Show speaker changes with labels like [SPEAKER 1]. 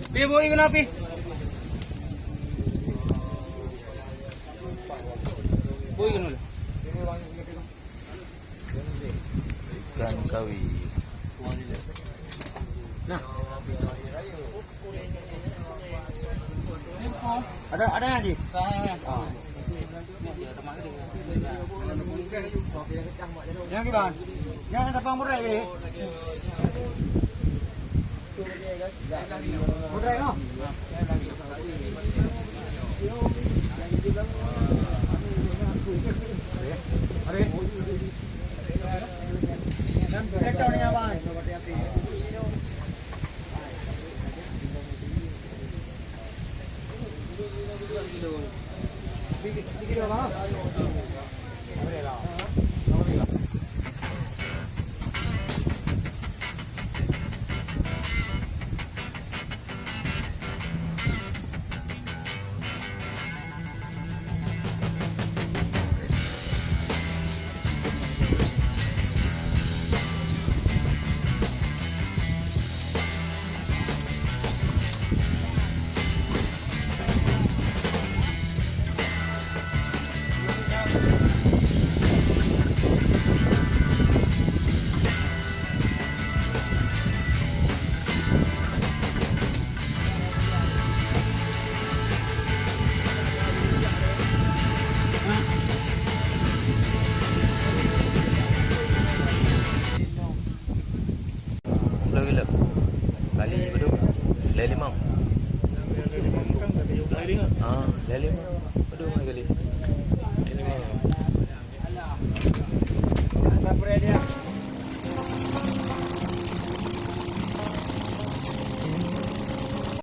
[SPEAKER 1] Pi, boy ko na, Pi. Boy ko na.
[SPEAKER 2] Ikan kawi.
[SPEAKER 1] Nah. Ada Haji? Yang gimana? Yang tapang murai ni. Murai no? Are. Dan breakdown ni apa? Video apa?
[SPEAKER 2] Gila. Kali berapa? Lele limau.
[SPEAKER 3] Lele limau kan tadi.
[SPEAKER 2] Lele limau.